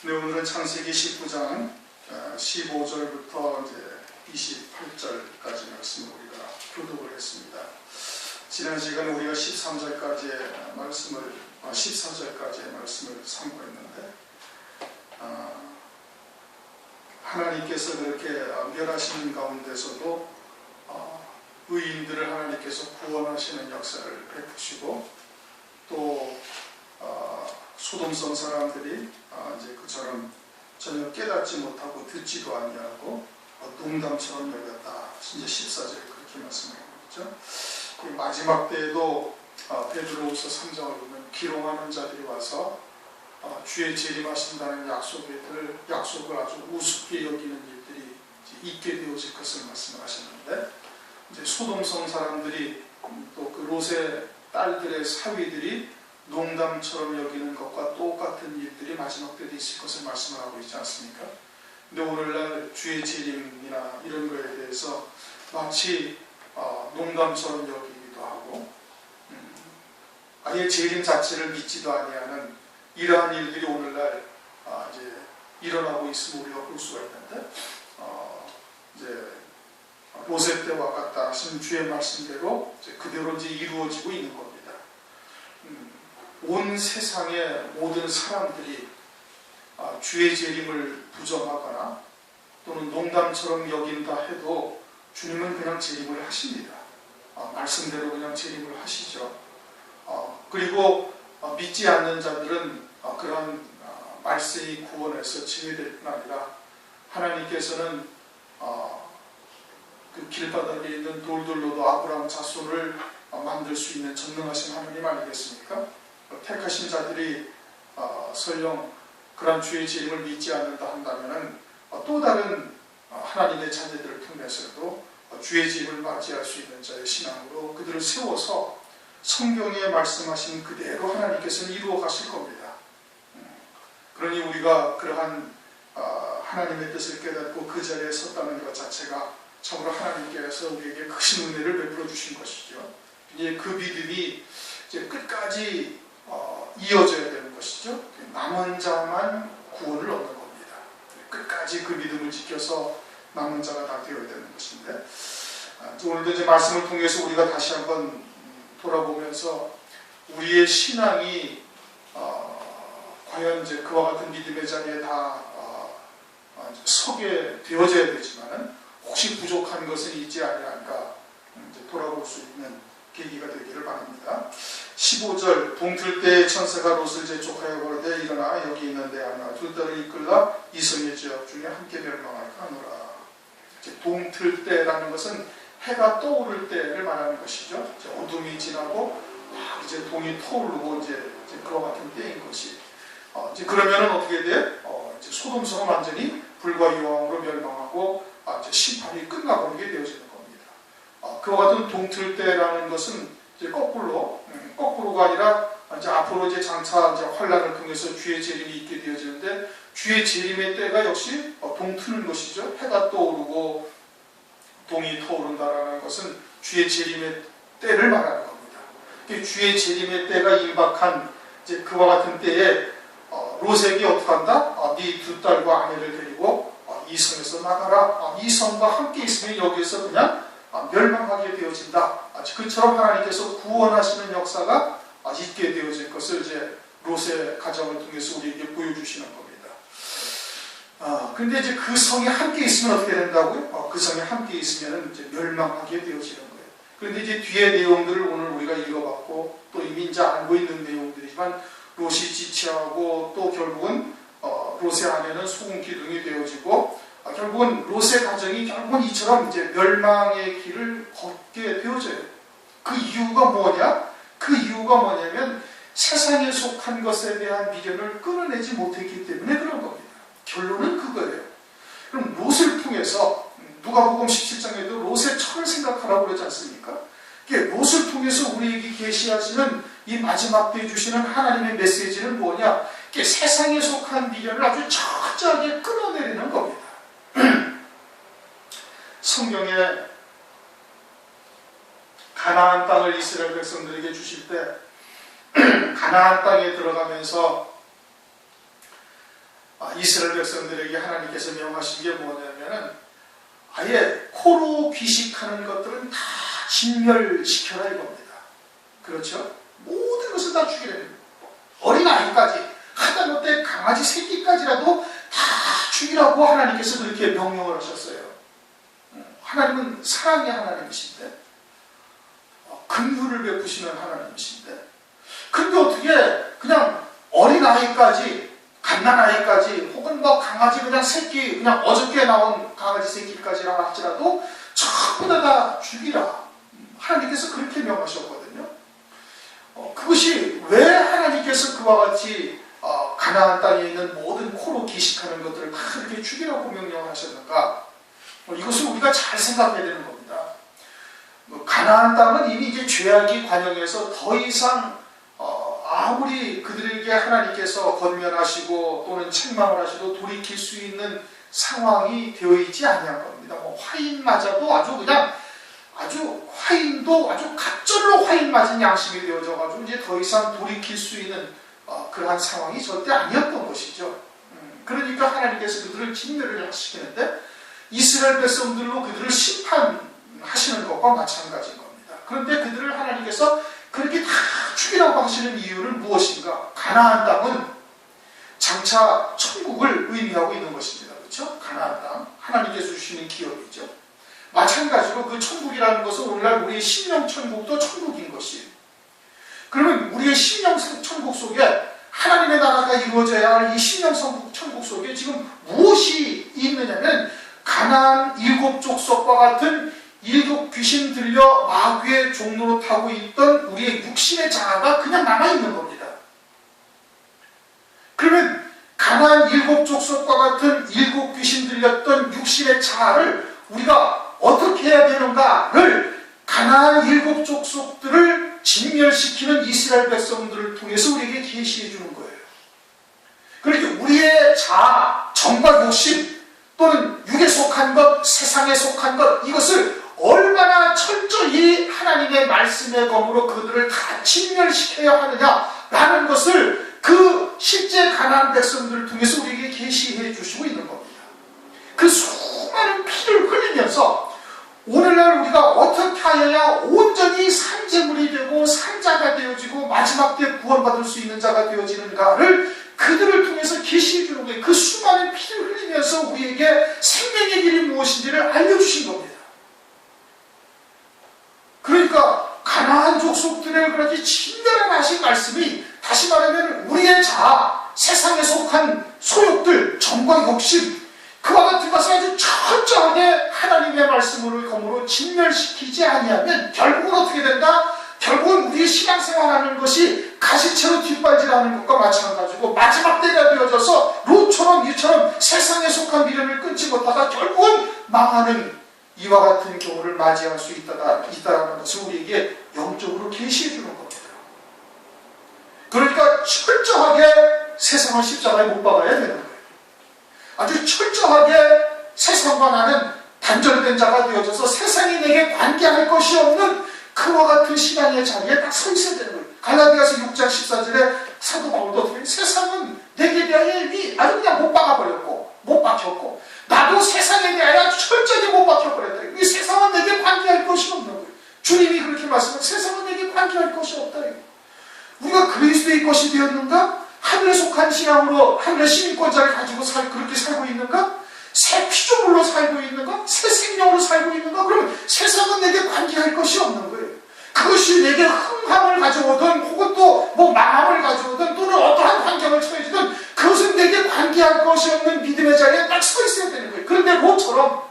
네, 오늘은 창세기 19장 15절부터 이제 28절까지 말씀을 우리가 교독을 했습니다. 지난 시간에 우리가 13절까지의 말씀을 14절까지의 말씀을 참고했는데 하나님께서 그렇게 멸하시는 가운데서도 의인들을 하나님께서 구원하시는 역사를 베푸시고 또 소돔성 사람들이 이제 그처럼 전혀 깨닫지 못하고 듣지도 아니하고 농담처럼 여겼다. 이제 14절에 그렇게 말씀하고 있죠. 마지막 때에도 베드로후서 3장을 보면 기롱하는 자들이 와서 주의 재림하신다는 약속을 아주 우습게 여기는 일들이 있게 되어질 것을 말씀하셨는데, 이제 소돔성 사람들이 또 그 롯의 딸들의 사위들이 농담처럼 여기는 것과 똑같은 일들이 마지막 때도 있을 것을 말씀을 하고 있지 않습니까? 근데 오늘날 주의 재림이나 이런 거에 대해서 마치 농담처럼 여기기도 하고 아예 재림 자체를 믿지도 아니하는 이러한 일들이 오늘날 이제 일어나고 있음을 우리가 볼 수가 있는데, 이제 롯의 때와 같다 하신 주의 말씀대로 이제 그대로 이제 이루어지고 있는 겁니다. 온 세상의 모든 사람들이 주의 재림을 부정하거나 또는 농담처럼 여긴다 해도 주님은 그냥 재림을 하십니다. 말씀대로 그냥 재림을 하시죠. 그리고 믿지 않는 자들은 그런 말세의 구원에서 제외될 뿐 아니라 하나님께서는 그 길바닥에 있는 돌들로도 아브라함 자손을 만들 수 있는 전능하신 하나님 아니겠습니까? 택하신 자들이 설령 그런 주의 재림을 믿지 않는다 한다면 또 다른 하나님의 자녀들을 통해서도 주의 재림을 맞이할 수 있는 자의 신앙으로 그들을 세워서 성경에 말씀하신 그대로 하나님께서는 이루어 가실 겁니다. 그러니 우리가 그러한 하나님의 뜻을 깨닫고 그 자리에 섰다는 것 자체가 참으로 하나님께서 우리에게 크신 은혜를 베풀어 주신 것이죠. 이제 그 믿음이 이제 끝까지 이어져야 되는 것이죠. 남은 자만 구원을 얻는 겁니다. 끝까지 그 믿음을 지켜서 남은 자가 다 되어야 되는 것인데, 오늘도 이제 말씀을 통해서 우리가 다시 한번 돌아보면서 우리의 신앙이 과연 이제 그와 같은 믿음의 자리에 다 서게 되어져야 되지만은 혹시 부족한 것은 있지 아니한가 돌아볼 수 있는 계기가 되기를 바랍니다. 15절 동틀 때 천사가 롯을 재촉하여 거르되 일어나 여기 있는 데 아나 두 딸을 이끌라 이성의 지역 중에 함께 멸망할까 하노라. 동틀 때라는 것은 해가 떠오를 때를 말하는 것이죠. 어둠이 지나고 이제 동이 터오르고 이제 그와 같은 때인 것이. 이제 그러면은 어떻게 돼? 이제 소돔성은 완전히 불과 유황으로 멸망하고 이제 심판이 끝나버리게 되어지는 겁니다. 그와 같은 동틀 때라는 것은 이제 거꾸로가 아니라 이제 앞으로 이제 장차 이제 환란을 통해서 주의 재림이 있게 되어지는데, 주의 재림의 때가 역시 동트는 것이죠. 해가 떠오르고 동이 터오른다라는 것은 주의 재림의 때를 말하는 겁니다. 주의 재림의 때가 임박한 이제 그와 같은 때에 롯에게 어떻게 한다? 네 두 딸과 아내를 데리고 이 성에서 나가라. 이 성과 함께 있으면 여기에서 그냥 멸망하게 되어진다. 그처럼 하나님께서 구원하시는 역사가 있게 되어질 것을 이제 롯의 가정을 통해서 우리에게 보여주시는 겁니다. 그런데 이제 그 성에 함께 있으면 어떻게 된다고요? 그 성에 함께 있으면 이제 멸망하게 되어지는 거예요. 그런데 이제 뒤에 내용들을 오늘 우리가 읽어봤고 또 이미 이제 알고 있는 내용들이지만 롯이 지체하고 또 결국은 롯의 아내는 소금 기둥이 되어지고 결국은 롯의 가정이 결국은 이처럼 이제 멸망의 길을 걷게 되어져요. 그 이유가 뭐냐? 그 이유가 뭐냐면 세상에 속한 것에 대한 미련을 끊어내지 못했기 때문에 그런 겁니다. 결론은 그거예요. 그럼 롯을 통해서 누가복음 17장에도 롯의 철을 생각하라고 그러지 않습니까? 롯을 통해서 우리에게 계시하시는 이 마지막 때 주시는 하나님의 메시지는 뭐냐? 세상에 속한 미련을 아주 철저하게 끊어내리는 겁니다. 성경에 가나안 땅을 이스라엘 백성들에게 주실 때 가나안 땅에 들어가면서 이스라엘 백성들에게 하나님께서 명하신 게 뭐냐면은 아예 코로 귀식하는 것들은 다 진멸시켜라 이겁니다. 그렇죠? 모든 것을 다 죽이라는 거예요. 어린아이까지, 하다못해 강아지 새끼까지라도 다 죽이라고 하나님께서 그렇게 명령을 하셨어요. 하나님은 사랑의 하나님이신데, 긍휼을 베푸시는 하나님이신데, 근데 어떻게 그냥 어린아이까지, 갓난아이까지, 혹은 뭐 강아지 그냥 새끼, 그냥 어저께 나온 강아지 새끼까지라 할지라도 전부 다 죽이라. 하나님께서 그렇게 명하셨거든요. 그것이 왜 하나님께서 그와 같이 가나안 땅에 있는 모든 코로 기식하는 것들을 다 이렇게 죽이라고 명령을 하셨는가? 이것을 우리가 잘 생각해야 되는 겁니다. 가나안 땅은 이미 이제 죄악이 관영해서 더 이상 아무리 그들에게 하나님께서 권면하시고 또는 책망을 하셔도 돌이킬 수 있는 상황이 되어 있지 아니한 겁니다. 뭐 화인 맞아도 아주 화인도 아주 갑절로 화인 맞은 양심이 되어져 가지고 이제 더 이상 돌이킬 수 있는 그러한 상황이 절대 아니었던 것이죠. 그러니까 하나님께서 그들을 진멸을 하시는데 이스라엘 백성들로 그들을 심판하시는 것과 마찬가지인 겁니다. 그런데 그들을 하나님께서 그렇게 다 죽이라고 하시는 이유는 무엇인가? 가나안 땅은 장차 천국을 의미하고 있는 것입니다. 그렇죠? 가나안 땅, 하나님께서 주시는 기업이죠. 마찬가지로 그 천국이라는 것은 오늘날 우리의 심령 천국도 천국인 것이에요. 그러면 우리의 심령 천국 속에 하나님의 나라가 이루어져야 할 이 심령 천국 속에 지금 무엇이 있느냐면 가나안 일곱 족속과 같은 일곱 귀신 들려 마귀의 종로로 타고 있던 우리의 육신의 자아가 그냥 남아있는 겁니다. 그러면 가나안 일곱 족속과 같은 일곱 귀신 들렸던 육신의 자아를 우리가 어떻게 해야 되는가를 가나안 일곱 족속들을 진멸시키는 이스라엘 백성들을 통해서 우리에게 계시해 주는 거예요. 그러니까 우리의 자아, 정과 욕심 또는 육에 속한 것, 세상에 속한 것, 이것을 얼마나 철저히 하나님의 말씀의 검으로 그들을 다 진멸시켜야 하느냐라는 것을 그 실제 가나안 백성들을 통해서 우리에게 계시해 주시고 있는 겁니다. 그 수많은 피를 흘리면서 오늘날 우리가 어떻게 하여야 온전히 산재물이 되고 산자가 되어지고 마지막 때 구원받을 수 있는 자가 되어지는가를 그들을 통해서 계시해 주는 거예요. 그 수많은 피를 흘리면서 우리에게 생명의 길이 무엇인지를 알려주신 겁니다. 그러니까 가나안 족속들을 그렇게 진멸하신 말씀이 다시 말하면 우리의 자아, 세상에 속한 소욕들, 정과 욕심, 그와 같은 것을 아주 철저하게 하나님의 말씀으로 검으로 진멸시키지 아니하면 결국은 어떻게 된다? 결국은 우리의 신앙생활하는 것이 가시채로 뒷발질하는 것과 마찬가지고 마지막 때가 되어져서 롯처럼 이처럼 세상에 속한 미련을 끊지 못하다 결국은 망하는 이와 같은 경우를 맞이할 수 있다는 것을 우리에게 영적으로 계시해 주는 겁니다. 그러니까 철저하게 세상을 십자가에 못 박아야 되는 거예요. 아주 철저하게 세상과 나는 단절된 자가 되어져서 세상이 내게 관계할 것이 없는 그와 같은 신앙의 자리에 딱 서 있어야 되는 거예요. 갈라디아서 6장 14절에 사도 바울도 어떻게 세상은 내게 대하여 이미 아주 그냥 못 박아버렸고 못 박혔고 나도 세상에 대하여 철저하게 못 박혀버렸다. 이 세상은 내게 관계할 것이 없는 거예요. 주님이 그렇게 말씀하면 세상은 내게 관계할 것이 없다. 우리가 그리스도의 것이 되었는가? 하늘에 속한 신앙으로 하늘의 시민권자를 가지고 그렇게 살고 있는가? 새 피조물로 살고 있는가? 새 생명으로 살고 있는가? 그러면 세상은 내게 관계할 것이 없는 거예요. 그것이 내게 흥함을 가져오든 혹은 또 뭐 마음을 가져오든 또는 어떠한 환경을 처해주든 그것은 내게 관계할 것이 없는 믿음의 자리에 딱 서 있어야 되는 거예요. 그런데 롯처럼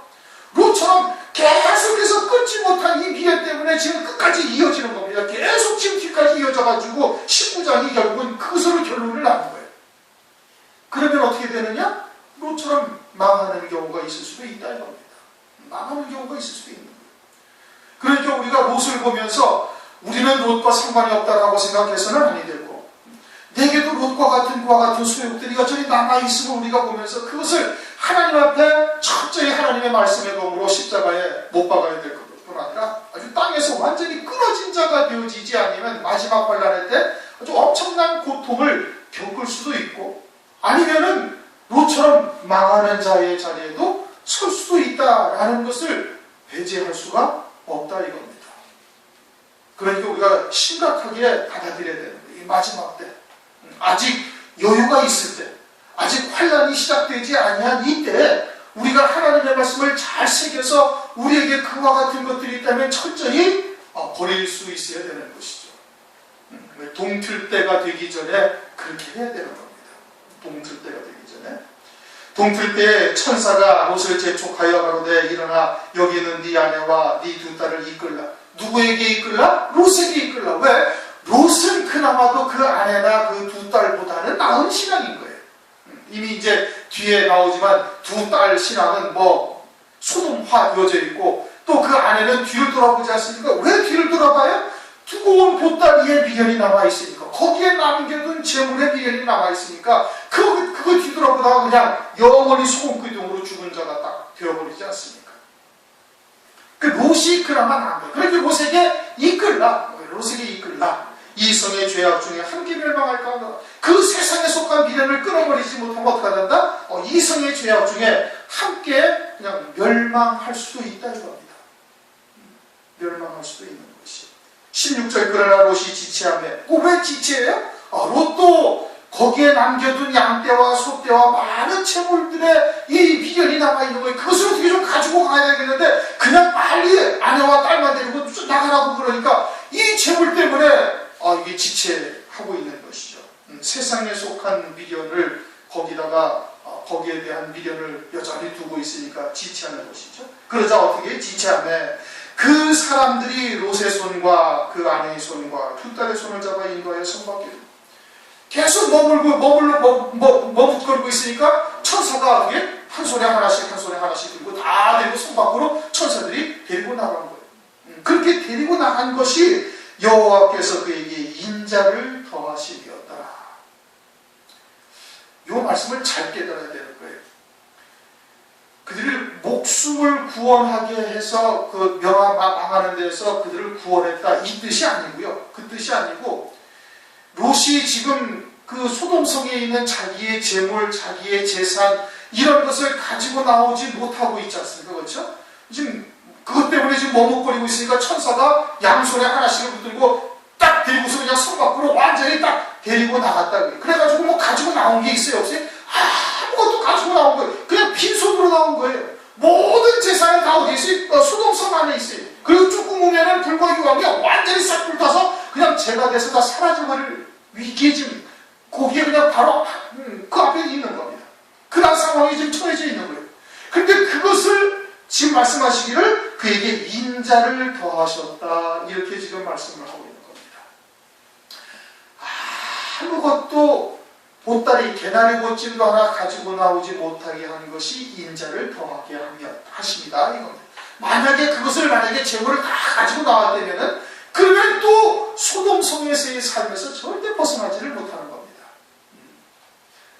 계속해서 끊지 못한 이 미련 때문에 지금 끝까지 이어지는 겁니다. 계속 지금 뒤까지 이어져가지고 19장이 결국은 그것으로 결론을 나는 거예요. 그러면 어떻게 되느냐? 롯처럼 망하는 경우가 있을 수도 있다는 겁니다. 망하는 경우가 있을 수도 있는 거예요. 그러니까 우리가 롯을 보면서 우리는 롯과 상관이 없다라고 생각해서는 아니 되고 내게도 롯과 같은 그와 같은 소욕들이 여전히 남아있음을 우리가 보면서 그것을 하나님 앞에 철저히 하나님의 말씀의 검으로 십자가에 못 박아야 될 것뿐 아니라 아주 땅에서 완전히 끊어진 자가 되어지지 않으면 마지막 환난의 때 아주 엄청난 고통을 겪을 수도 있고 아니면은 롯처럼 망하는 자의 자리에도 설 수도 있다라는 것을 배제할 수가 없다 이겁니다. 그러니까 우리가 심각하게 받아들여야 되는 거예요. 이 마지막 때, 아직 여유가 있을 때, 아직 환란이 시작되지 아니한 이때 우리가 하나님의 말씀을 잘 새겨서 우리에게 그와 같은 것들이 있다면 철저히 버릴 수 있어야 되는 것이죠. 동틀 때가 되기 전에 그렇게 해야 되는 겁니다. 동틀 때가 되기 전에. 동틀 때에 천사가 롯을 재촉하여 가로되 일어나 여기는 네 아내와 네 두 딸을 이끌라. 누구에게 이끌라? 롯에게 이끌라. 왜? 롯은 그나마도 그 아내나 그 두 딸보다는 나은 신앙인 거예요. 이미 이제 뒤에 나오지만 두 딸 신앙은 소돔화되어져 있고 또 그 아내는 뒤를 돌아보지 않습니까? 왜 뒤를 돌아봐요? 두고 온 보따리에 미련이 남아있으니까, 거기에 남겨둔 재물에 미련이 남아있으니까 그거 뒤돌아보다가 그냥 영원히 소금기둥으로 죽은 자가 딱 되어버리지 않습니까? 그 롯이 그나마 나은 거예요. 그렇게 롯에게 이끌라. 이성의 죄악 중에 한 개 멸망할까 한다. 그 세상에 속한 미련을 끊어버리지 못하면 어떻게 된다? 이성의 죄악 중에 함께 그냥 멸망할 수도 있다 이겁니다. 멸망할 수도 있는 것이. 16절 그러나 롯이 지체하며. 왜 지체해요? 롯도 거기에 남겨둔 양떼와 소떼와 많은 채물들의 이 미련이 남아있는 거예요. 그것을 어떻게 좀 가지고 가야 되겠는데 그냥 빨리 아내와 딸만 데리고 나가라고 그러니까 이 채물 때문에 이게 지체하고 있는 것이죠. 세상에 속한 미련을 거기에 대한 미련을 여전히 두고 있으니까 지체하는 것이죠. 그러자 어떻게 지체하며 그 사람들이 롯의 손과 그 아내의 손과 두 딸의 손을 잡아 인도하여 성 밖에 계속 머뭇거리고 있으니까 천사가 어떻게 한 손에 하나씩 들고 다 데리고 성 밖으로 천사들이 데리고 나간 거예요. 그렇게 데리고 나간 것이 여호와께서 그에게 인자를 더하심이었다. 이 말씀을 잘 깨달아야 되는 거예요. 그들을 목숨을 구원하게 해서 그 망하는 데서 그들을 구원했다 이 뜻이 아니고요. 그 뜻이 아니고 롯이 지금 그 소돔성에 있는 자기의 재물, 자기의 재산 이런 것을 가지고 나오지 못하고 있지 않습니까? 그렇죠? 지금 그것 때문에 지금 머뭇거리고 있으니까 천사가 양손에 하나씩을 붙들고 딱 데리고서 그냥 성 밖으로 완전히 딱 데리고 나갔다. 그래가지고 가지고 나온 게 있어요? 없어요? 아무것도 가지고 나온 거예요. 그냥 빈손으로 나온 거예요. 모든 재산이 다 어디 있어요? 소돔성 안에 있어요. 그리고 조금 오면은 불과 유황이 완전히 싹 불타서 그냥 재가 돼서 다 사라져버릴 위기에 지금 거기에 그냥 바로 그 앞에 있는 겁니다. 그런 상황이 지금 처해져 있는 거예요. 근데 그것을 지금 말씀하시기를 그에게 인자를 더하셨다 이렇게 지금 말씀을 하고 있는 겁니다. 아무것도 보따리 개나리 보찜도 하나 가지고 나오지 못하게 하는 것이 인자를 더하게 하십니다 이겁니다. 만약에 재물을 다 가지고 나왔다면은 그러면 또 소돔성에서의 삶에서 절대 벗어나지를 못하는 겁니다.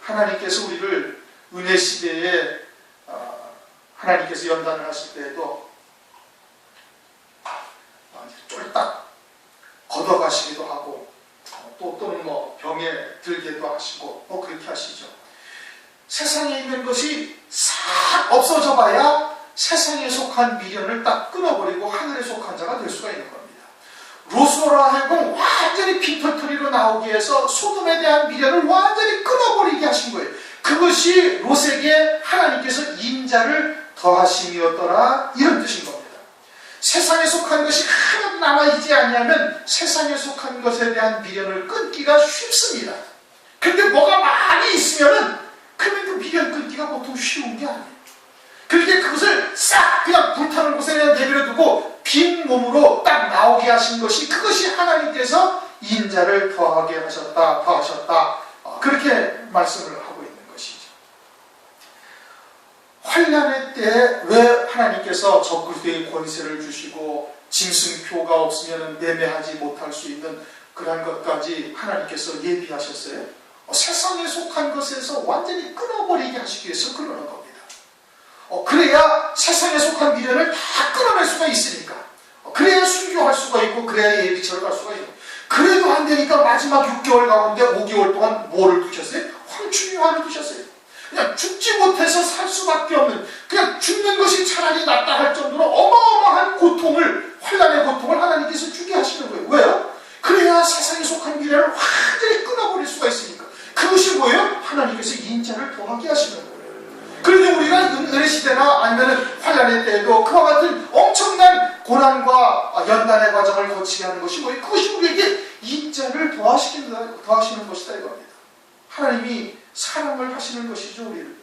하나님께서 우리를 은혜 시대에 하나님께서 연단을 하실 때에도 쫄딱 걷어가시기도 하고 또는 병에 들게도 하시고 그렇게 하시죠. 세상에 있는 것이 싹 없어져 봐야 세상에 속한 미련을 딱 끊어버리고 하늘에 속한 자가 될 수가 있는 겁니다. 롯으로 하여금 완전히 빈털터리로 나오게 해서 소돔에 대한 미련을 완전히 끊어버리게 하신 거예요. 그것이 롯에게 하나님께서 인자를 더하심이었더라 이런 뜻인 겁니다. 세상에 속한 것이 하나도 남아있지 않냐면 세상에 속한 것에 대한 미련을 끊기가 쉽습니다. 그런데 뭐가 많이 있으면은 그러면 그 미련 끊기가 보통 쉬운 게 아니에요. 그렇게 그것을 싹 그냥 불타는 곳에 그냥 내버려 두고 빈 몸으로 딱 나오게 하신 것이 그것이 하나님께서 인자를 더하게 더하셨다 그렇게 말씀을 하고 있는 것이죠. 환난의 때 왜 하나님께서 적그리스도의 권세를 주시고 짐승표가 없으면 매매하지 못할 수 있는 그러한 것까지 하나님께서 예비하셨어요? 세상에 속한 것에서 완전히 끊어버리게 하시기 위해서 그러는 겁니다. 그래야 세상에 속한 미련을 다 끊어낼 수가 있으니까. 그래야 순교할 수가 있고 그래야 예비처를 갈 수가 있고. 그래도 안 되니까 마지막 6개월 가운데 5개월 동안 뭐를 두셨어요? 황충유화를 두셨어요. 그냥 죽지 못해서 살 수밖에 없는, 그냥 죽는 것이 차라리 낫다 할 정도로 어마어마한 고통을, 환난의 고통을 하나님께서 주게 하시는 거예요. 왜요? 그래야 세상에 속한 미래를 완전히 끊어버릴 수가 있으니까. 그것이 뭐예요? 하나님께서 인자를 더하게 하시는 거예요. 그런데 우리가 은혜 시대나 아니면 환난의 때에도 그와 같은 엄청난 고난과 연단의 과정을 거치게 하는 것이 뭐예요? 그것이 우리에게 인자를 더하시는 것이다 이겁니다. 하나님이 사랑을 하시는 것이죠, 우리를.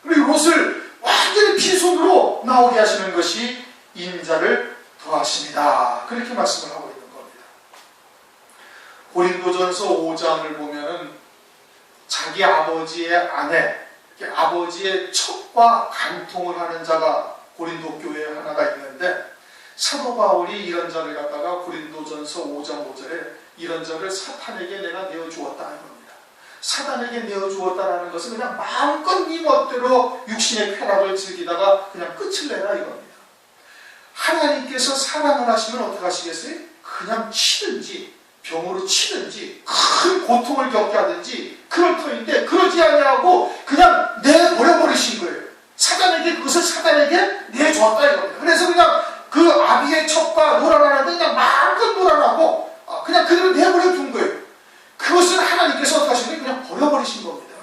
그리고 롯을 완전히 빈손으로 나오게 하시는 것이 인자를 더하십니다. 그렇게 말씀을 하고 있는 겁니다. 고린도전서 5장을 보면은 자기 아버지의 아내, 아버지의 첩과 간통을 하는 자가 고린도 교회에 하나가 있는데, 사도 바울이 이런 자를 갖다가 고린도전서 5장 5절에 이런 자를 사탄에게 내가 내어주었다 하는 겁니다. 사탄에게 내어주었다라는 것은 그냥 마음껏 네 멋대로 육신의 쾌락을 즐기다가 그냥 끝을 내라 이겁니다. 하나님께서 사랑을 하시면 어떻게 하시겠어요? 그냥 치든지 병으로 치든지 큰 고통을 겪게 하든지 그럴 터인데, 그러지 아니하고 그냥 내버려버리신 거예요. 사단에게, 그것을 사단에게 내줬다 이겁니다. 그래서 그냥 그 아비의 첩과 놀아나는데 그냥 마음껏 놀아나고 그냥 그대로 내버려 둔 거예요. 그것을 하나님께서 어떻게 하신 거예요? 그냥 버려버리신 겁니다.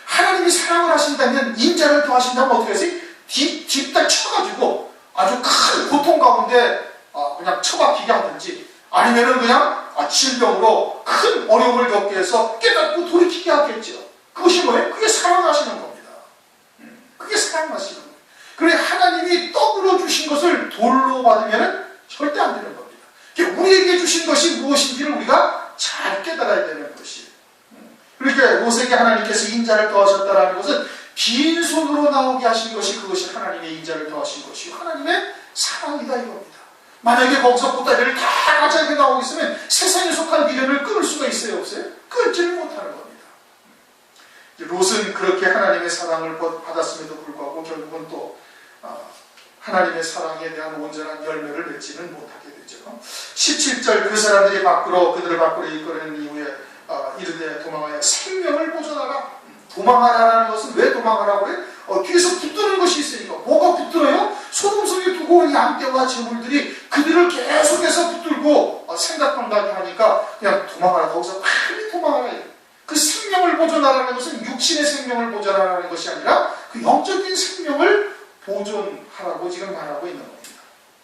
하나님이 사랑을 하신다면, 인자를 더하신다면 어떻게 하세요? 딥다 쳐가지고 아주 큰 고통 가운데 그냥 처박히게 하든지, 아니면은 그냥 질병으로 큰 어려움을 겪게 해서 깨닫고 돌이키게 하겠죠. 그것이 뭐예요? 그게 사랑하시는 겁니다. 그게 사랑하시는 거예요. 그래, 하나님이 떡으로 주신 것을 돌로 받으면 절대 안 되는 겁니다. 우리에게 주신 것이 무엇인지를 우리가 잘 깨달아야 되는 것이에요. 그러니까 롯에게 하나님께서 인자를 더하셨다는 것은 빈손으로 나오게 하신 것이, 그것이 하나님의 인자를 더하신 것이요, 하나님의 사랑이다 이겁니다. 만약에 거기서 보따리를 다 가지고 나오고 있으면 세상에 속한 미련을 끊을 수가 있어요, 없어요? 끊지를 못하는 겁니다. 롯은 그렇게 하나님의 사랑을 받았음에도 불구하고 결국은 또 하나님의 사랑에 대한 온전한 열매를 맺지는 못하게 되죠. 17절, 그 사람들이 그들을 밖으로 이끌어낸 이후에 이르되 도망하여 생명을 보존하라. 도망하라는 것은 왜 도망하라고 그래? 뒤에서 붙드는 것이 있으니까. 뭐가 붙들어요? 소돔 속에 두고 온 양떼와 재물들이 그들을 계속해서 붙들고 생각한다고 하니까 그냥 도망하라. 거기서 빨리 도망하라. 그 생명을 보존하라는 것은 육신의 생명을 보존하라는 것이 아니라 그 영적인 생명을 보존하라고 지금 말하고 있는 겁니다.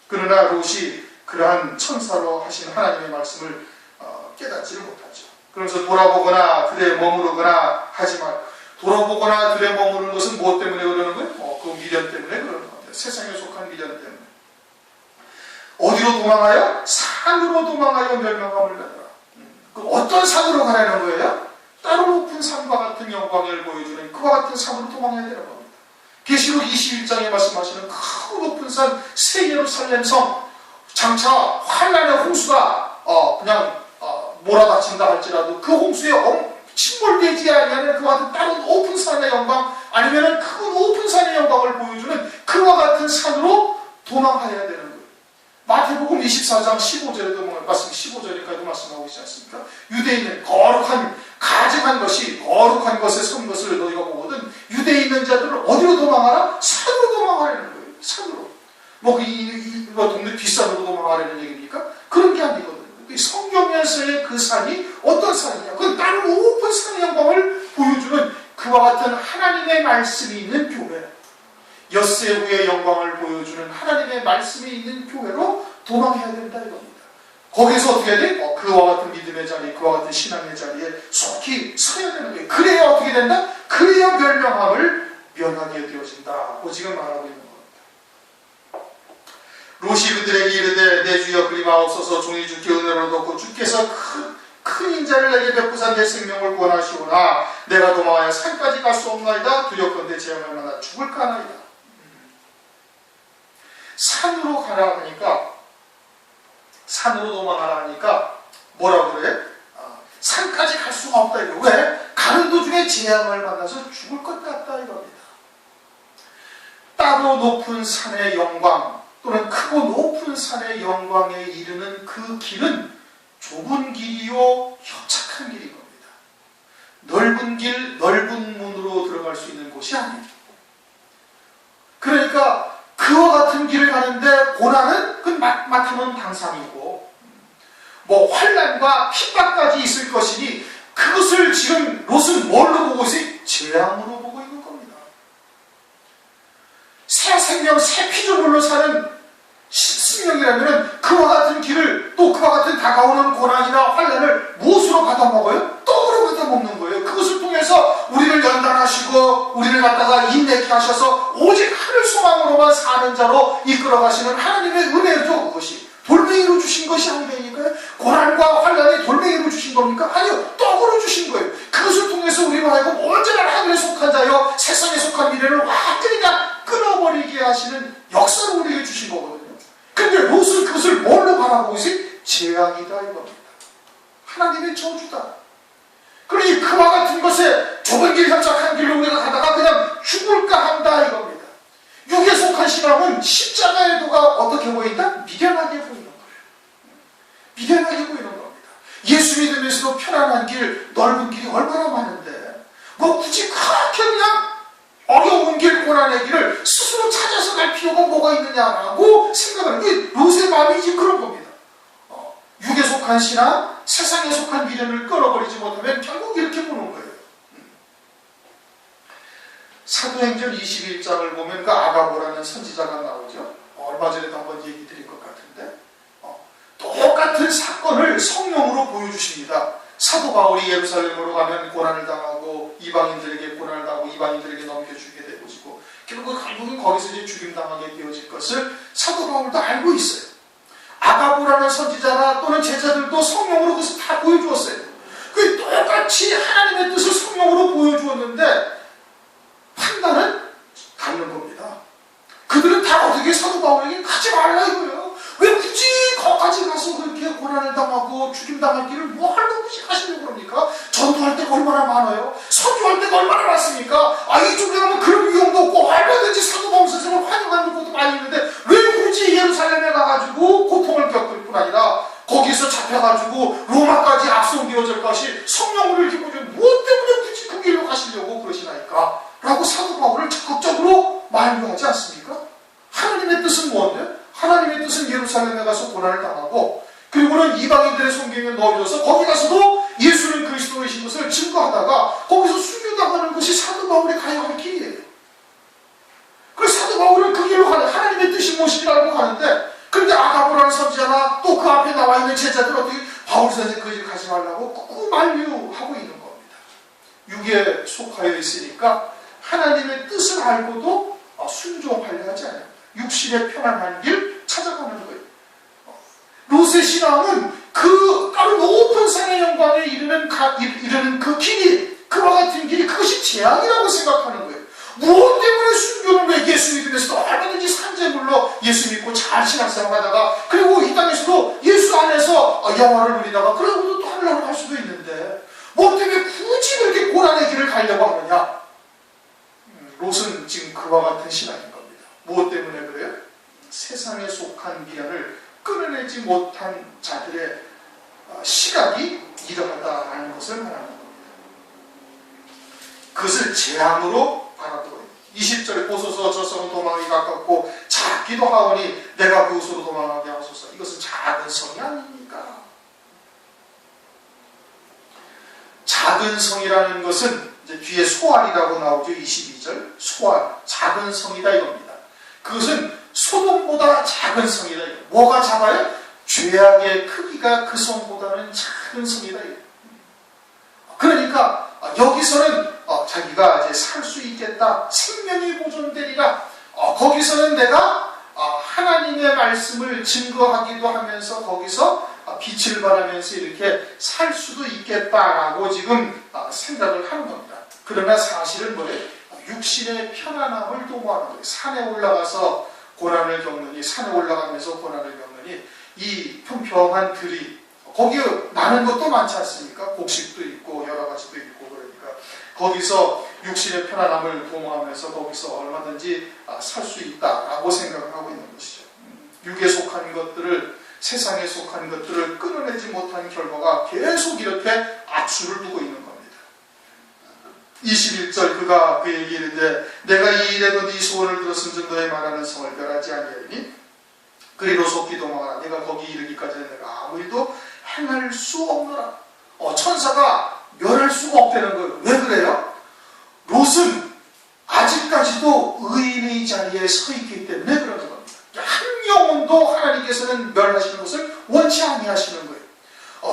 그러나 롯이 그러한 천사로 하신 하나님의 말씀을 깨닫지를 못하죠. 그러면서 돌아보거나 들에 머무르거나 하지 말고, 돌아보거나 들에 머무르는 것은 무엇 때문에 그러는 거예요? 그 미련 때문에 그러는 겁니다. 세상에 속한 미련 때문에. 어디로 도망하여? 산으로 도망하여 멸망함을 받아라. 어떤 산으로 가라는 거예요? 따로 높은 산과 같은 영광을 보여주는 그와 같은 산으로 도망해야 되는 겁니다. 계시록 21장에 말씀하시는 큰 높은 산 새 예루살렘 성, 장차 환난의 홍수가 그냥 몰아닥친다 할지라도 그 홍수에 침몰되지 아니하는 그와 같은 다른 높은 산의 영광, 아니면 큰 높은 산의 영광을 보여주는 그와 같은 산으로 도망해야 되는 거예요. 마태복음 24장 15절에도 말씀, 15절까지도 말씀하고 있지 않습니까? 유대에 있는 거룩한 가증한 것이, 거룩한 것에 선 것을 너희가 보거든 유대에 있는 자들을 어디로 도망하라? 산으로 도망하라는 거예요. 산으로. 동네 뒷산으로 도망하라는 얘기입니까? 그런 게 아니거든요. 성경에서의 그 산이 어떤 산이냐? 그건 다른 높은 산의 영광을 보여주는 그와 같은 하나님의 말씀이 있는 교회, 엿새우의 영광을 보여주는 하나님의 말씀이 있는 교회로 도망해야 된다 이겁니다. 거기서 어떻게 해야 돼? 그와 같은 믿음의 자리, 그와 같은 신앙의 자리에 속히 서야 되는 거예요. 그래야 어떻게 된다? 그래야 멸망함을 면하게 되어진다고 지금 말하고 있는 겁니다. 롯이 그들에게 이르되 내 주여 그리 마옵소서, 종이 주께 은혜를 얻었고 주께서 큰 인자를 내게 베푸사 내 생명을 구원하시오나 내가 도망하여 산까지 갈 수 없나이다. 두렵건대 재앙을 만나 죽을까 하나이다. 산으로 가라 하니까, 산으로 도망하라 하니까 뭐라고 그래? 산까지 갈 수가 없다 이거. 왜? 가는 도중에 재앙을 만나서 죽을 것 같다 이겁니다. 따로 높은 산의 영광 또는 크고 높은 산의 영광에 이르는 그 길은 좁은 길이요 협착한 길인 겁니다. 넓은 길, 넓은 문으로 들어갈 수 있는 곳이 아니에요. 그러니까 그와 같은 길을 가는데 고난은 그 맡아놓은 당상이고 뭐 환난과 핍박까지 있을 것이니 그것을 지금 롯은 뭘로 보고 있어요? 재앙으로 보고 있는 겁니다. 새 생명, 새 피조물로 사는 신명이라면 그와 같은 길을 또 그와 같은 다가오는 고난이나 환난을 무엇으로 받아먹어요? 떡으로 받아먹는 거예요. 그것을 통해서 우리를 연단하시고 우리를 갖다가 인내케 하셔서 오직 하늘 소망으로만 사는 자로 이끌어가시는 하나님의 은혜죠. 그것이 돌멩이로 주신 것이 아니니까요. 고난과 환난이 돌멩이로 주신 겁니까? 아니요. 떡으로 주신 거예요. 그것을 통해서 우리로 하여금 언제나 하늘에 속한 자여 세상에 속한 미래를 완전히 다 끊어버리게 하시는 역사를 우리에게 주신 거거든요. 근데 롯은 그것을 뭘로 바라보고 있어요? 재앙이다 이겁니다. 하나님의 저주다. 그러니 그와 같은 것에 좁은 길 협착한 길로 우리가 가다가 그냥 죽을까 한다 이겁니다. 육에 속한 신앙은 십자가의 도가 어떻게 보인다? 미련하게 보이는 거예요. 미련하게 보이는 겁니다. 예수 믿으면서도 편안한 길, 넓은 길이 얼마나 많은데 뭐 굳이 그렇게 그냥 어려운 길, 고난의 길을 스스로 찾아서 갈 필요가 뭐가 있느냐라고 생각하는 게 롯의 마음이 지금 그런 겁니다. 육에 속한 신앙, 세상에 속한 미련을 끊어버리지 못하면 결국 이렇게 보는 거예요. 사도행전 21장을 보면 그 아가보라는 선지자가 나오죠. 얼마 전에도 한번 얘기 드린 것 같은데 똑같은 사건을 성령으로 보여주십니다. 사도 바울이 예루살렘으로 가면 고난을 당하고 이방인들에게 고난을 당하고 이방인들에게 넘겨주게 되어지고 결국은 거기서 이제 죽임당하게 되어질 것을 사도 바울도 알고 있어요. 아가보라는 선지자나 또는 제자들도 성령으로 그것을 다 보여주었어요. 그 똑같이 하나님의 뜻을 성령으로 보여주었는데 판단은 다른 겁니다. 그들은 다 어떻게 사도 바울에게 가지 말라 이거예요. 왜 굳이 거기까지 가서 그렇게 고난을 당하고 죽임당할 길을 뭐 하려고 굳이 하시려고 그럽니까? 전도할 때가 얼마나 많아요? 선교할 때가 얼마나 많습니까? 이쪽에 가면 그런 위험도 없고 얼마든지 사도 바울 선생을 환영하는 것도 많이 있는데 왜 굳이 예루살렘에 가가지고 고통을 겪을 뿐 아니라 거기서 잡혀가지고 로마까지 압송되어질 것이 성령으로 이렇게 보죠. 무엇 때문에 굳이 그 길로 가시려고 그러시나이까? 라고 사도 바울을 적극적으로 만류하지 않습니까? 하나님의 뜻은 뭔데? 하나님의 뜻은 예루살렘에 가서 고난을 당하고 그리고는 이방인들의 성경에 넣어줘서 거기 가서도 예수는 그리스도이신 것을 증거하다가 거기서 순교당하는 것이 사도 바울이 가야 할 길이에요. 그래서 사도 바울은 그 길로 가는 하나님의 뜻이 무엇이라고 가는데 그런데 아가보라는 선지자나 또 그 앞에 나와 있는 제자들 어떻게 바울 선생 그 길 가지 말라고 꾹꾹 만류하고 있는 겁니다. 육에 속하여 있으니까 하나님의 뜻을 알고도 순종하려 하지 않아요. 육신의 편안한 길 찾아가는 거예요. 롯의 신앙은 그 높은 산의 영광에 이르는 그 길이 그와 같은 길이 그것이 재앙이라고 생각하는 거예요. 무엇 때문에 순교는 왜 예수 믿으면서도 얼마든지 산재물로 예수 믿고 잘 신앙생활하다가 그리고 이 땅에서도 예수 안에서 영화를 누리다가 그러고도 또 하늘나라로 갈 수도 있는데 뭐 때문에 굳이 그렇게 고난의 길을 가려고 하느냐? 롯은 지금 그와 같은 신앙인 겁니다. 무엇 때문에 그래요? 세상에 속한 미련을 끊어내지 못한 자들의 시각이 이러하다라는 것을 말하는 겁니다. 그것을 재앙으로 바라보고 20절에 보소서 저 성은 도망하기 가깝고 작기도 하오니 내가 그곳으로 도망하게 하소서. 이것은 작은 성이 아닙니까? 작은 성이라는 것은 이제 뒤에 소알이라고 나오죠. 22절 소알 작은 성이다 이겁니다. 그것은 소돔보다 작은 성이다. 뭐가 작아요? 죄악의 크기가 그 성보다는 작은 성이다. 그러니까 여기서는 자기가 이제 살 수 있겠다. 생명이 보존되리라. 거기서는 내가 하나님의 말씀을 증거하기도 하면서 거기서 빛을 발하면서 이렇게 살 수도 있겠다라고 지금 생각을 하는 겁니다. 그러나 사실은 뭐예요? 육신의 편안함을 도모하는 거예요. 산에 올라가서 고난을 겪느니 산에 올라가면서 고난을 겪느니 이 평평한 들이 거기에 많은 것도 많지 않습니까? 곡식도 있고 여러 가지도 있고 그러니까 거기서 육신의 편안함을 도모하면서 거기서 얼마든지 살 수 있다라고 생각을 하고 있는 것이죠. 육에 속한 것들을 세상에 속한 것들을 끊어내지 못한 결과가 계속 이렇게 악수를 두고 있는 겁니다. 21절 그가 그에게 이르되 내가 이 일에도 네 소원을 들었은즉 너의 말하는 성을 멸하지 아니하리니 그리로소 기도하라. 내가 거기 이르기까지는 내가 아무리도 행할 수 없노라. 천사가 멸할 수가 없다는 거예요. 왜 그래요? 롯은 아직까지도 의인의 자리에 서 있기 때문에 그러는 겁니다. 한 영혼도 하나님께서는 멸하시는 것을 원치 아니하시는 거예요.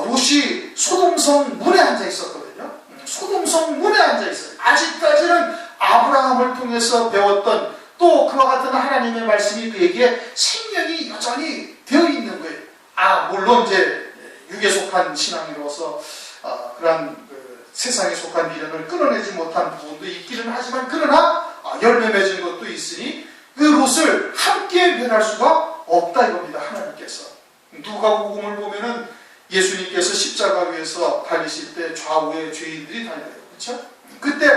롯이 소돔성 문에 앉아 있었거든요. 소돔성 문에 앉아 있어요. 아직까지는 아브라함을 통해서 배웠던 또 그와 같은 하나님의 말씀이 그에게 생명이 여전히 되어 있는 거예요. 물론 이제 육에 속한 신앙이로서 그러한 세상에 속한 미련을 끊어내지 못한 부분도 있기는 하지만 그러나 열매 맺은 것도 있으니 그 롯을 함께 멸할 수가 없다 이겁니다. 하나님께서. 누가복음을 보면은 예수님께서 십자가 위에서 달리실 때 좌우에 죄인들이 달려요. 그렇죠? 그때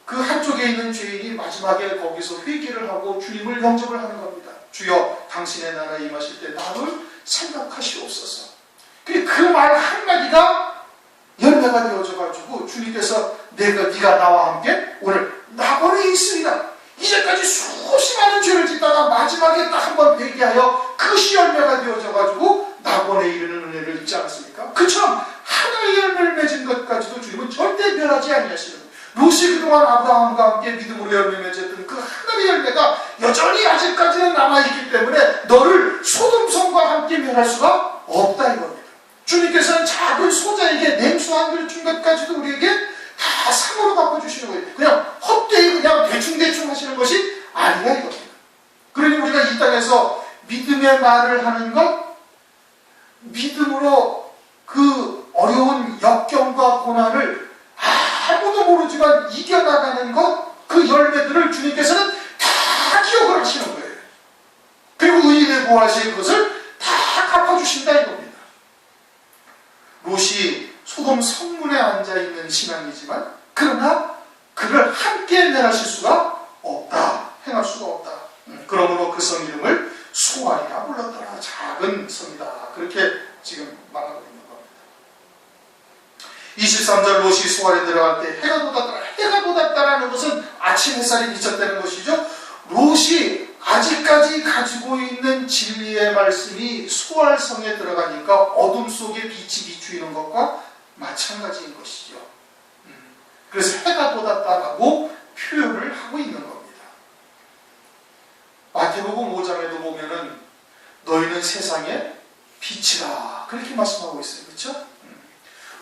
그 한쪽에 있는 죄인이 마지막에 거기서 회개를 하고 주님을 영접을 하는 겁니다. 주여 당신의 나라에 임하실 때 나를 생각하시옵소서. 그 말 한마디가 열매가 되어져가지고 주님께서 네가 나와 함께 오늘 낙원에 있으리라. 이제까지 수없이 많은 죄를 짓다가 마지막에 딱 한 번 회개하여 그것이 열매가 되어져가지고 낙원에 이르는 은혜를 입지 않았습니까? 그처럼 하나의 열매를 맺은 것까지도 주님은 절대 멸하지 아니하시는 거예요. 롯이 그동안 아브라함과 함께 믿음으로 열매 맺었던 그 하나의 열매가 여전히 아직까지는 남아있기 때문에 너를 소돔성과 함께 멸할 수가 없다 이겁니다. 주님께서는 작은 소자에게 냉수 한 그릇 준 것까지도 우리에게 다 상으로 바꿔주시는 거예요. 그냥 헛되이 그냥 대충대충 하시는 것이 아니라 이겁니다. 그러니 우리가 이 땅에서 믿음의 말을 하는 것, 믿음으로 그 어려운 역경과 고난을 아무도 모르지만 이겨나가는 것, 그 열매들을 주님께서는 다 기억을 하시는 거예요. 그리고 의인을 구하실 그것을 다 갚아주신다 이겁니다. 롯이 소돔 성문에 앉아있는 신앙이지만 그러나 그를 함께 멸하실 수가 없다. 행할 수가 없다. 그러므로 그 성 이름을 소알이라 불렀더라. 작은 성이다. 그렇게 지금 말하고 있는 겁니다. 23절 롯이 소알에 들어갈 때 해가 돋았더라. 해가 돋았다라는 것은 아침 햇살이 비쳤다는 것이죠. 롯이 아직까지 가지고 있는 진리의 말씀이 소알성에 들어가니까 어둠 속에 빛이 비추이는 것과 마찬가지인 것이죠. 그래서 해가 돋았다라고 표현을 하고 있는 겁니다. 마태복음 5장에도 보면은 너희는 세상의 빛이라 그렇게 말씀하고 있어요. 그렇죠?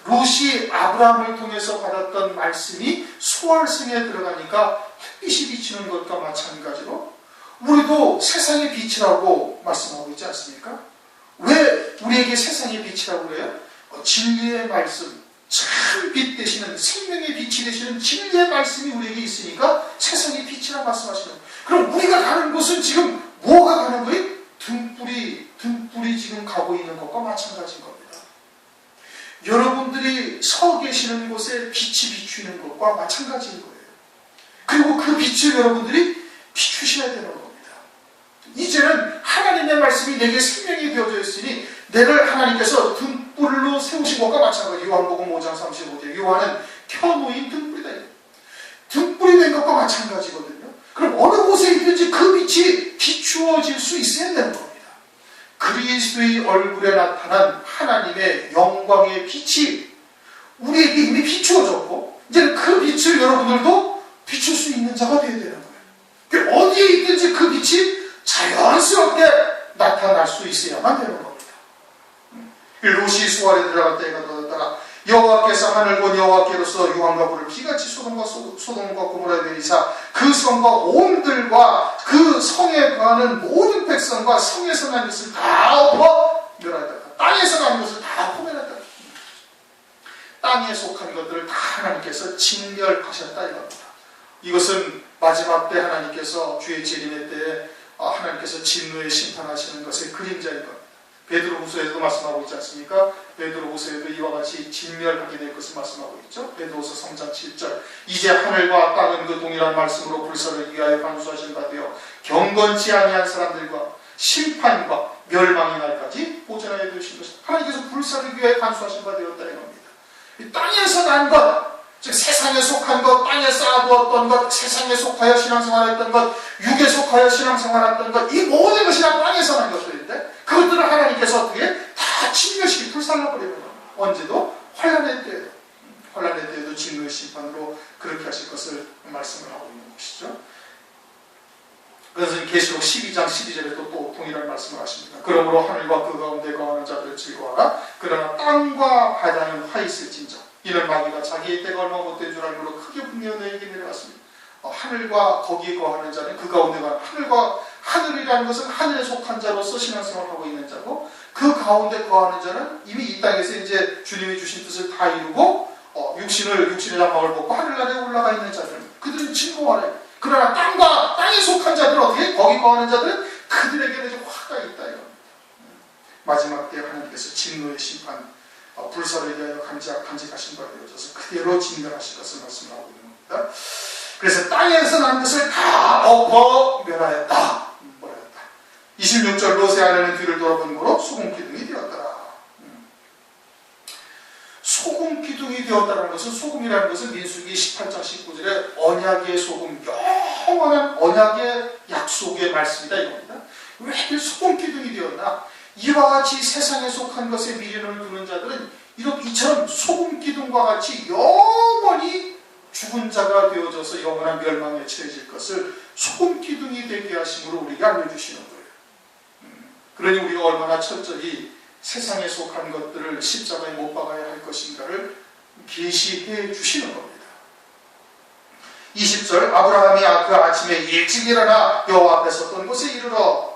롯이 아브라함을 통해서 받았던 말씀이 소알성에 들어가니까 햇빛이 비치는 것과 마찬가지로 우리도 세상의 빛이라고 말씀하고 있지 않습니까? 왜 우리에게 세상의 빛이라고 그래요? 진리의 말씀, 참 빛 되시는 생명의 빛이 되시는 진리의 말씀이 우리에게 있으니까 세상의 빛이라고 말씀하시는 거예요. 그럼 우리가 가는 곳은 지금 뭐가 가는 거예요? 등불이 지금 가고 있는 것과 마찬가지인 겁니다. 여러분들이 서 계시는 곳에 빛이 비추는 것과 마찬가지인 거예요. 그리고 그 빛을 여러분들이 비추셔야 되는 겁니다. 이제는 하나님의 말씀이 내게 생명이 되어져 있으니 내를 하나님께서 등불로 세우신 것과 마찬가지예요. 요한복음 5장 35절 요한은 켜놓인 등불이다. 등불이 된 것과 마찬가지거든요. 그럼 어느 곳에 있든지 그 빛이 비추어질 수 있어야 되는 겁니다. 그리스도의 얼굴에 나타난 하나님의 영광의 빛이 우리에게 이미 비추어졌고 이제는 그 빛을 여러분들도 비출 수 있는 자가 되어야 되는 거예요. 어디에 있든지 그 빛이 자연스럽게 나타날 수 있어야만 되는 겁니다. 롯이 소알에 들어갈 때가 돋았다가 여호와께서 하늘 본 여호와께로서 유황과 불을 피같이 소돔과 고모라에 내리사 그 성과 온들과 그 성에 거하는 모든 백성과 성에서 난 것을 다 엎어 멸하였다. 땅에서 난 것을 다 포멸했다. 땅에 속한 것들을 다 하나님께서 진멸하셨다 이겁니다. 이것은 마지막 때 하나님께서 주의 재림의 때에 하나님께서 진노에 심판하시는 것의 그림자인 겁니다. 베드로후서에도 말씀하고 있지 않습니까? 베드로후서에도 이와 같이 진멸하게 될 것을 말씀하고 있죠. 베드로후서 3장 7절 이제 하늘과 땅은 그 동일한 말씀으로 불사를 위하여 간수하신 바 되어 경건치 아니한 사람들과 심판과 멸망의 날까지 보존하여 두신 것입니다. 하나님께서 불사를 위하여 간수하신 바 되었다는 겁니다. 이 땅에서 난 것, 즉 세상에 속한 것, 땅에 쌓아두었던 것, 세상에 속하여 신앙생활했던 것, 육에 속하여 신앙생활했던 것, 이 모든 것이 다 땅에서 난 것들인데 그것들을 하나님께서 어떻게 다 진멸시키 불살라버리거든요. 언제도 환란의 때에도 진노의 심판으로 그렇게 하실 것을 말씀을 하고 있는 것이죠. 그래서 계시록 12장 12절에 또 동일한 말씀을 하십니다. 그러므로 하늘과 그 가운데 거하는 자들을 즐거워하라. 그러나 땅과 바다는 화 있을진저 이는 마귀가 자기의 때가 얼마 못된 줄 알므로 크게 분명히 너에게 내려왔습니다. 하늘과 거기에 거하는 자는 그 가운데 거하는 하늘이라는 것은 하늘에 속한 자로서 신앙생활을 하고 있는 자고 그 가운데 거하는 자는 이미 이 땅에서 이제 주님이 주신 뜻을 다 이루고 육신의 장막을 벗고 하늘나라에 올라가 있는 자들 그들은 진노하래. 그러나 땅에 속한 자들은 어떻게? 거기 거하는 자들은 그들에게는 이제 화가 있다 이겁니다. 마지막 때 하나님께서 진노의 심판 불사를 위하여 간직하신 바가 되어져서 그대로 진멸하실 것을 말씀하고 있는 겁니다. 그래서 땅에서 난 것을 다 엎어 멸하였다. 26절 롯의 아내는 뒤를 돌아보므로 소금 기둥이 되었더라. 소금 기둥이 되었다는 것은 소금이라는 것은 민수기 18장 19절에 언약의 소금, 영원한 언약의 약속의 말씀이다 이겁니다. 왜 소금 기둥이 되었나? 이와 같이 세상에 속한 것에 미련을 두는 자들은 이처럼 소금 기둥과 같이 영원히 죽은 자가 되어져서 영원한 멸망에 처해질 것을 소금 기둥이 되게 하심으로 우리에게 알려주시는 거예요. 그러니 우리가 얼마나 철저히 세상에 속한 것들을 십자가에 못 박아야 할 것인가를 계시해 주시는 겁니다. 20절 아브라함이 그 아침에 일찍 일어나 여호와 앞에 섰던 곳에 이르러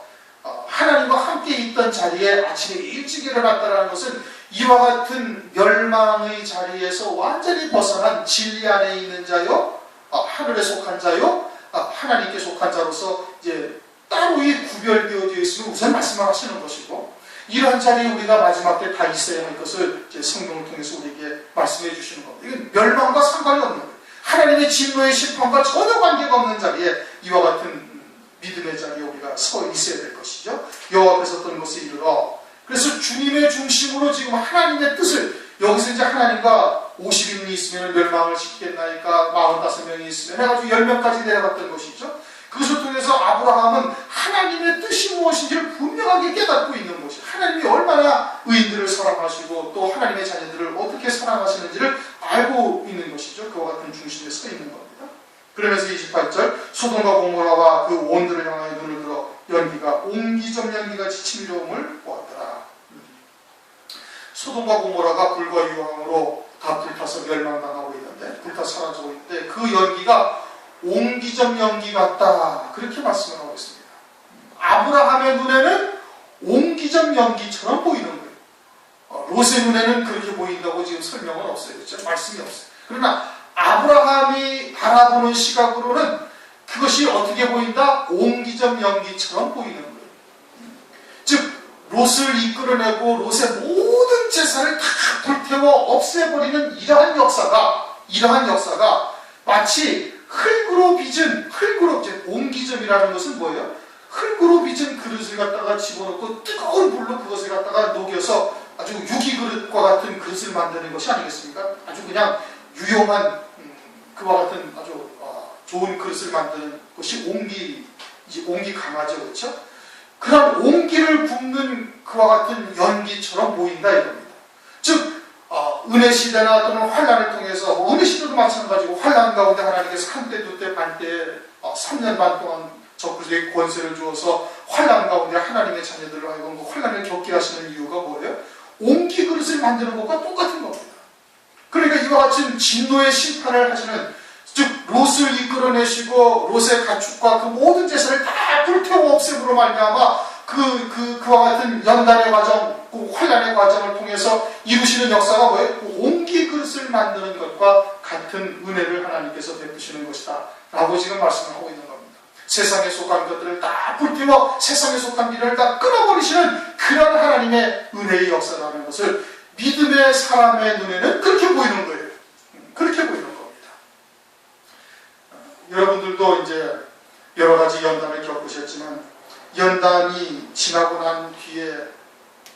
하나님과 함께 있던 자리에 아침에 일찍 일어났다는 것은 이와 같은 멸망의 자리에서 완전히 벗어난 진리 안에 있는 자요, 하늘에 속한 자요, 하나님께 속한 자로서 이제 따로 구별되어져 있으면 우선 말씀을 하시는 것이고 이러한 자리에 우리가 마지막 때 다 있어야 할 것을 이제 성경을 통해서 우리에게 말씀해 주시는 겁니다. 이건 멸망과 상관이 없는 거예요. 하나님의 진노의 심판과 전혀 관계가 없는 자리에 이와 같은 믿음의 자리에 우리가 서 있어야 될 것이죠. 여호와 앞에 섰던 곳에 이르러 그래서 주님의 중심으로 지금 하나님의 뜻을 여기서 이제 하나님과 50인이 있으면 멸망을 시키겠나이까 45명이 있으면 해가지고 10명까지 내려갔던 것이죠. 그것을 통해서 아브라함은 하나님의 뜻이 무엇인지를 분명하게 깨닫고 있는 것이 하나님이 얼마나 의인들을 사랑하시고 또 하나님의 자녀들을 어떻게 사랑하시는지를 알고 있는 것이죠. 그와 같은 중심에 서 있는 겁니다. 그러면서 28절 소돔과 고모라와 그 온들을 향하여 눈을 들어 연기가 옹기적 연기가 지침이로움을 보았더라. 소돔과 고모라가 불과 유황으로 다 불타서 멸망당하고 있는데 불타 사라지고 있는데 그 연기가 옹기적 연기 같다. 그렇게 말씀을 하고 있습니다. 아브라함의 눈에는 옹기적 연기처럼 보이는 거예요. 롯의 눈에는 그렇게 보인다고 지금 설명은 없어요. 그렇죠? 말씀이 없어요. 그러나 아브라함이 바라보는 시각으로는 그것이 어떻게 보인다? 옹기적 연기처럼 보이는 거예요. 즉 롯을 이끌어내고 롯의 모든 재산을 다 불태워 없애버리는 이러한 역사가 마치 흙으로 빚은 옹기점이라는 것은 뭐예요? 흙으로 빚은 그릇을 갖다가 집어넣고 뜨거운 불로 그것을 갖다가 녹여서 아주 유기 그릇과 같은 그릇을 만드는 것이 아니겠습니까? 아주 그냥 유용한 그와 같은 아주 좋은 그릇을 만드는 것이 옹기 강하죠, 그렇죠? 그런 옹기를 굽는 그와 같은 연기처럼 보인다 이겁니다. 즉 은혜 시대나 또는 환란을 통해서 은혜 시대도 마찬가지고 환란 가운데 하나님께서 한때 두때 반때 3년 반 동안 적그리스도에게 권세를 주어서 환란 가운데 하나님의 자녀들을 하여금 환란을 겪게 하시는 이유가 뭐예요? 옹기 그릇을 만드는 것과 똑같은 겁니다. 그러니까 이와 같은 진노의 심판을 하시는 즉 롯을 이끌어내시고 롯의 가축과 그 모든 재산을 다 불태워 없앰으로 말미암아 그와 같은 연단의 과정, 그 환란의 과정을 통해서 이루시는 역사가 뭐예요? 옹기 그릇을 만드는 것과 같은 은혜를 하나님께서 베푸시는 것이다 라고 지금 말씀을 하고 있는 겁니다. 세상에 속한 것들을 다 불태워 세상에 속한 미련을 다 끊어버리시는 그런 하나님의 은혜의 역사라는 것을 믿음의 사람의 눈에는 그렇게 보이는 거예요. 그렇게 보이는 겁니다. 여러분들도 이제 여러 가지 연단을 겪으셨지만 연단이 지나고 난 뒤에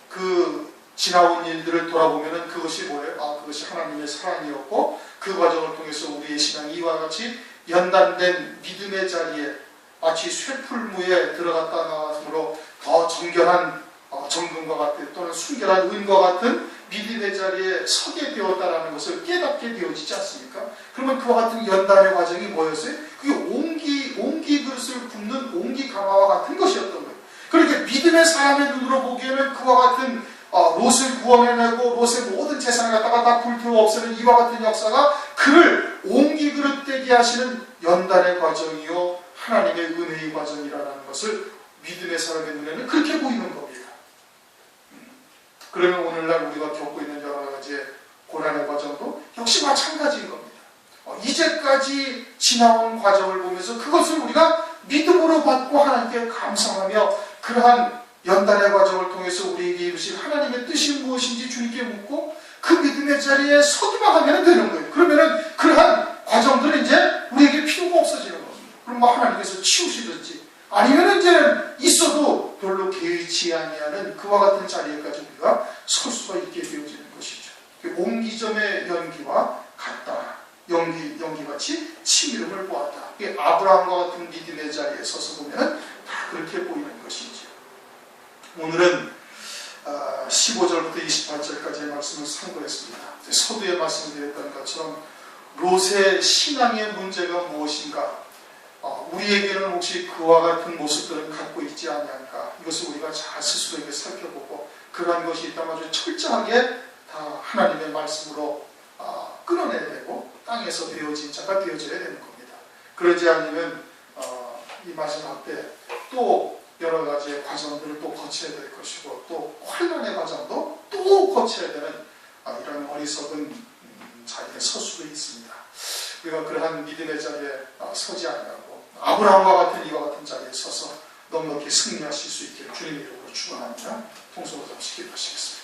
그 지나온 일들을 돌아보면은 그것이 뭐예요? 그것이 하나님의 사랑이었고 그 과정을 통해서 우리의 신앙이 이와 같이 연단된 믿음의 자리에 마치 쇠풀무에 들어갔다 나왔으므로 더 정결한 정금과 같은 또는 순결한 은과 같은 믿음의 자리에 서게 되었다라는 것을 깨닫게 되어지지 않습니까? 그러면 그와 같은 연단의 과정이 뭐였어요? 그게 옹기 그릇을 굽는 옹기 가마와 같은 것이었던 거예요. 그러니까 믿음의 사람의 눈으로 보기에는 그와 같은 롯을 구원해내고 롯의 모든 재산을 갖다가 다 불태워 없애는 이와 같은 역사가 그를 옹기 그릇 되게 하시는 연단의 과정이요 하나님의 은혜의 과정이라는 것을 믿음의 사람의 눈에는 그렇게 보이는 겁니다. 그러면 오늘날 우리가 겪고 있는 여러 가지의 고난의 과정도 역시 마찬가지인 겁니다. 이제까지 지나온 과정을 보면서 그것을 우리가 믿음으로 받고 하나님께 감사하며 그러한 연단의 과정을 통해서 우리에게 이루신 하나님의 뜻이 무엇인지 주님께 묻고 그 믿음의 자리에 서기만 하면 되는 거예요. 그러면은 그러한 과정들은 이제 우리에게 필요가 없어지는 겁니다. 그럼 뭐 하나님께서 치우시든지 아니면 이제 있어도 별로 개의치 아니하는 그와 같은 자리에까지 우리가 설 수가 있게 되어지는 것이죠. 옹기점의 연기와 같다. 연기같이 친밀함을 보았다. 아브라함과 같은 믿음의 자리에 서서 보면 다 그렇게 보이는 것이죠. 오늘은 15절부터 28절까지의 말씀을 상고했습니다. 서두에 말씀드렸던 것처럼 롯의 신앙의 문제가 무엇인가? 우리에게는 혹시 그와 같은 모습들을 갖고 있지 아니한가? 이것을 우리가 잘 스스로에게 살펴보고 그러한 것이 있다면 아주 철저하게 다 하나님의 말씀으로 끊어내야 되고 땅에서 되어진 자가 되어져야 되는 겁니다. 그러지 않으면 이 마지막 때 또 여러 가지의 과정들을 또 거쳐야 될 것이고 또 환난의 과정도 또 거쳐야 되는 이런 어리석은 자리에 설 수도 있습니다. 우리가 그러한 믿음의 자리에 서지 않냐고 아브라함과 같은 이와 같은 자리에 서서 넉넉히 승리하실 수 있기를 주님의 이름으로 축원합니다. 통성으로 잠시 기도하시겠습니다.